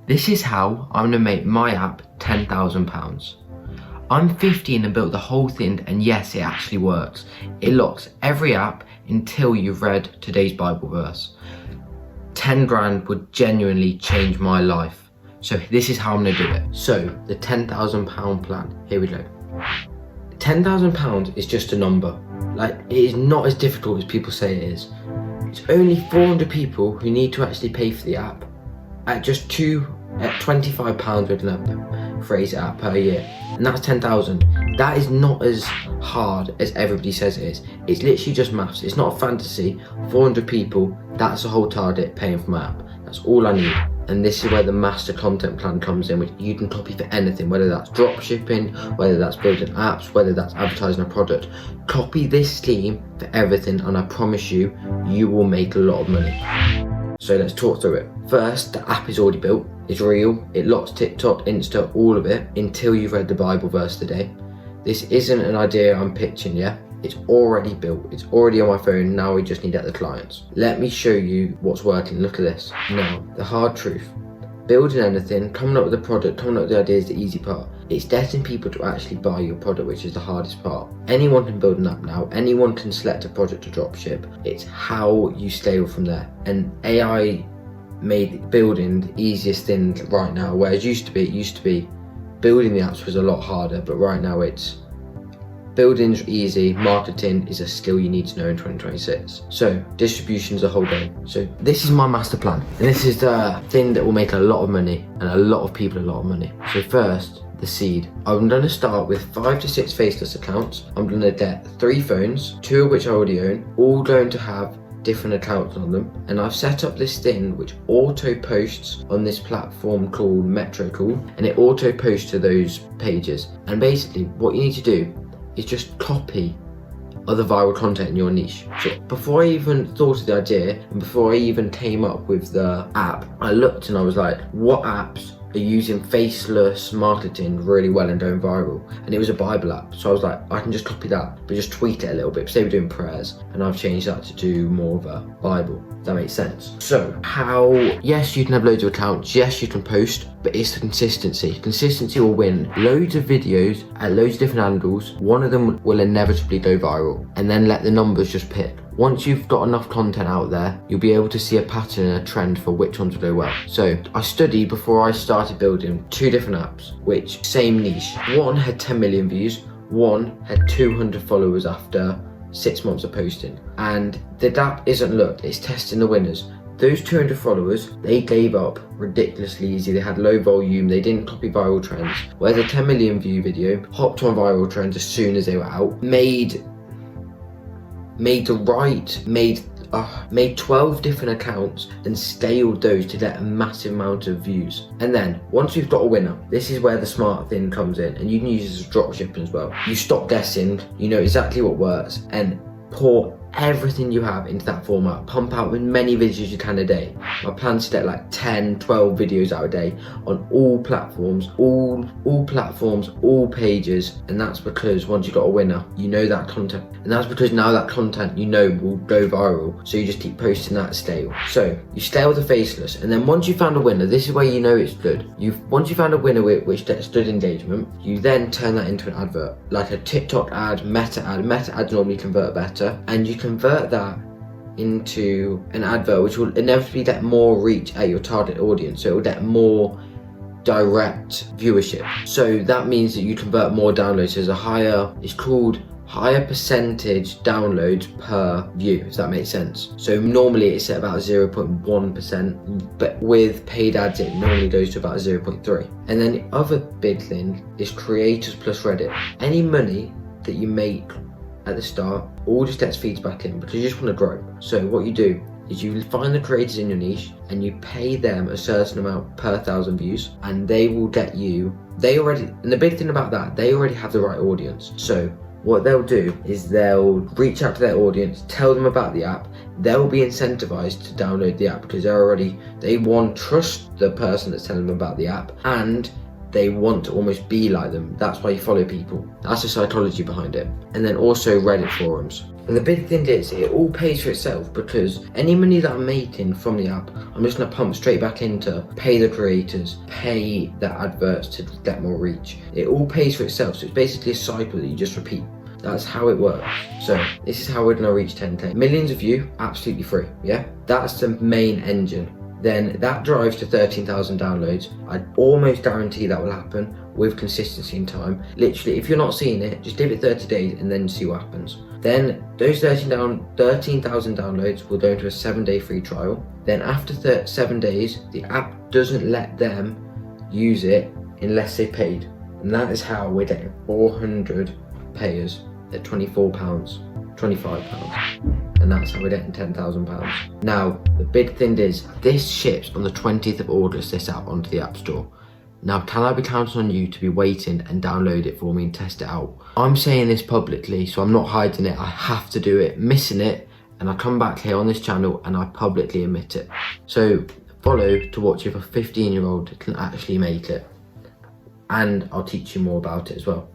This is how I'm gonna make my app £10,000. I'm 15 and built the whole thing, and yes, it actually works. It locks every app until you've read today's Bible verse. 10 grand would genuinely change my life. So this is how I'm gonna do it. So the £10,000 plan, here we go. £10,000 is just a number. Like, it is not as difficult as people say it is. It's only 400 people who need to actually pay for the app at just £25 with an phrase app per year, and that's 10,000. That is not as hard as everybody says it is. It's literally just maths. It's not a fantasy. 400 people, that's the whole target paying for my app. That's all I need. And this is where the master content plan comes in, which you can copy for anything, whether that's dropshipping, whether that's building apps, whether that's advertising a product. Copy this scheme for everything, and I promise you, you will make a lot of money. So let's talk through it. First, the app is already built. It's real. It locks TikTok, Insta, all of it until you've read the Bible verse today. This isn't an idea I'm pitching, yeah? It's already built. It's already on my phone. Now we just need to get the clients. Let me show you what's working. Look at this. Now, the hard truth. Building anything, coming up with a product, coming up with the idea is the easy part. It's getting people to actually buy your product, which is the hardest part. Anyone can build an app now. Anyone can select a project to dropship. It's how you scale from there. And AI made building the easiest thing right now, whereas it used to be building the apps was a lot harder, but right now it's building's easy, marketing is a skill you need to know in 2026. So distribution's a whole game. So this is my master plan, and this is the thing that will make a lot of money and a lot of people a lot of money. So first, the seed. I'm going to start with 5 to 6 faceless accounts. I'm going to get 3 phones, 2 of which I already own, all going to have different accounts on them, and I've set up this thing which auto posts on this platform called Metrical, and it auto posts to those pages. And basically what you need to do is just copy other viral content in your niche. So before I even thought of the idea, and before I even came up with the app, I looked and I was like, what apps are using faceless marketing really well and going viral? And it was a Bible app. So I was like, I can just copy that, but just tweak it a little bit. Say we're doing prayers, and I've changed that to do more of a Bible. That makes sense. So how, yes, you can have loads of accounts, yes, you can post, but it's the consistency. Consistency will win. Loads of videos at loads of different angles. One of them will inevitably go viral, and then let the numbers just pick. Once you've got enough content out there, you'll be able to see a pattern and a trend for which ones will go well. So I studied before I started building 2 different apps, which same niche. One had 10 million views, one had 200 followers after 6 months of posting. And the app isn't looked, it's testing the winners. Those 200 followers, they gave up ridiculously easy. They had low volume, they didn't copy viral trends. Whereas a 10 million view video hopped on viral trends as soon as they were out, made 12 different accounts and scaled those to get a massive amount of views. And then once we've got a winner, this is where the smart thing comes in, and you can use this as dropshipping as well. You stop guessing, you know exactly what works, and pour everything you have into that format. Pump out as many videos as you can a day. My plan is to get like 10, 12 videos out a day on all platforms, all pages. And that's because once you've got a winner, you know that content. And that's because now that content you know will go viral. So you just keep posting that scale. So you scale the faceless, and then once you found a winner, this is where you know it's good. Once you found a winner which gets good engagement, you then turn that into an advert, like a TikTok ad, meta ad. Meta ads normally convert better, and you convert that into an advert which will inevitably get more reach at your target audience, so it will get more direct viewership. So that means that you convert more downloads. There's a higher, it's called higher percentage downloads per view, if that makes sense. So normally it's at about 0.1%, but with paid ads it normally goes to about 0.3. And then the other big thing is creators plus Reddit. Any money that you make at the start all just gets feeds back in, because you just want to grow. So what you do is you find the creators in your niche and you pay them a certain amount per 1,000 views, and they will get you, and the big thing about that, they already have the right audience. So what they'll do is they'll reach out to their audience, tell them about the app. They'll be incentivized to download the app because they trust the person that's telling them about the app, and they want to almost be like them. That's why you follow people. That's the psychology behind it. And then also Reddit forums. And the big thing is, it all pays for itself, because any money that I'm making from the app, I'm just gonna pump straight back into pay the creators, pay the adverts to get more reach. It all pays for itself, so it's basically a cycle that you just repeat. That's how it works. So this is how we're gonna reach 10k. Millions of you, absolutely free, yeah? That's the main engine. Then that drives to 13,000 downloads. I almost guarantee that will happen with consistency and time. Literally, if you're not seeing it, just give it 30 days and then see what happens. Then those 13,000 downloads will go into a 7-day free trial. Then after 7 days, the app doesn't let them use it unless they paid. And that is how we're getting 400 payers at £24, £25. And that's how we're getting £10,000. Now, the big thing is, this ships on the 20th of August, this app, onto the App Store. Now, can I be counting on you to be waiting and download it for me and test it out? I'm saying this publicly, so I'm not hiding it. I have to do it. Missing it, and I come back here on this channel and I publicly admit it. So follow to watch if a 15-year-old can actually make it. And I'll teach you more about it as well.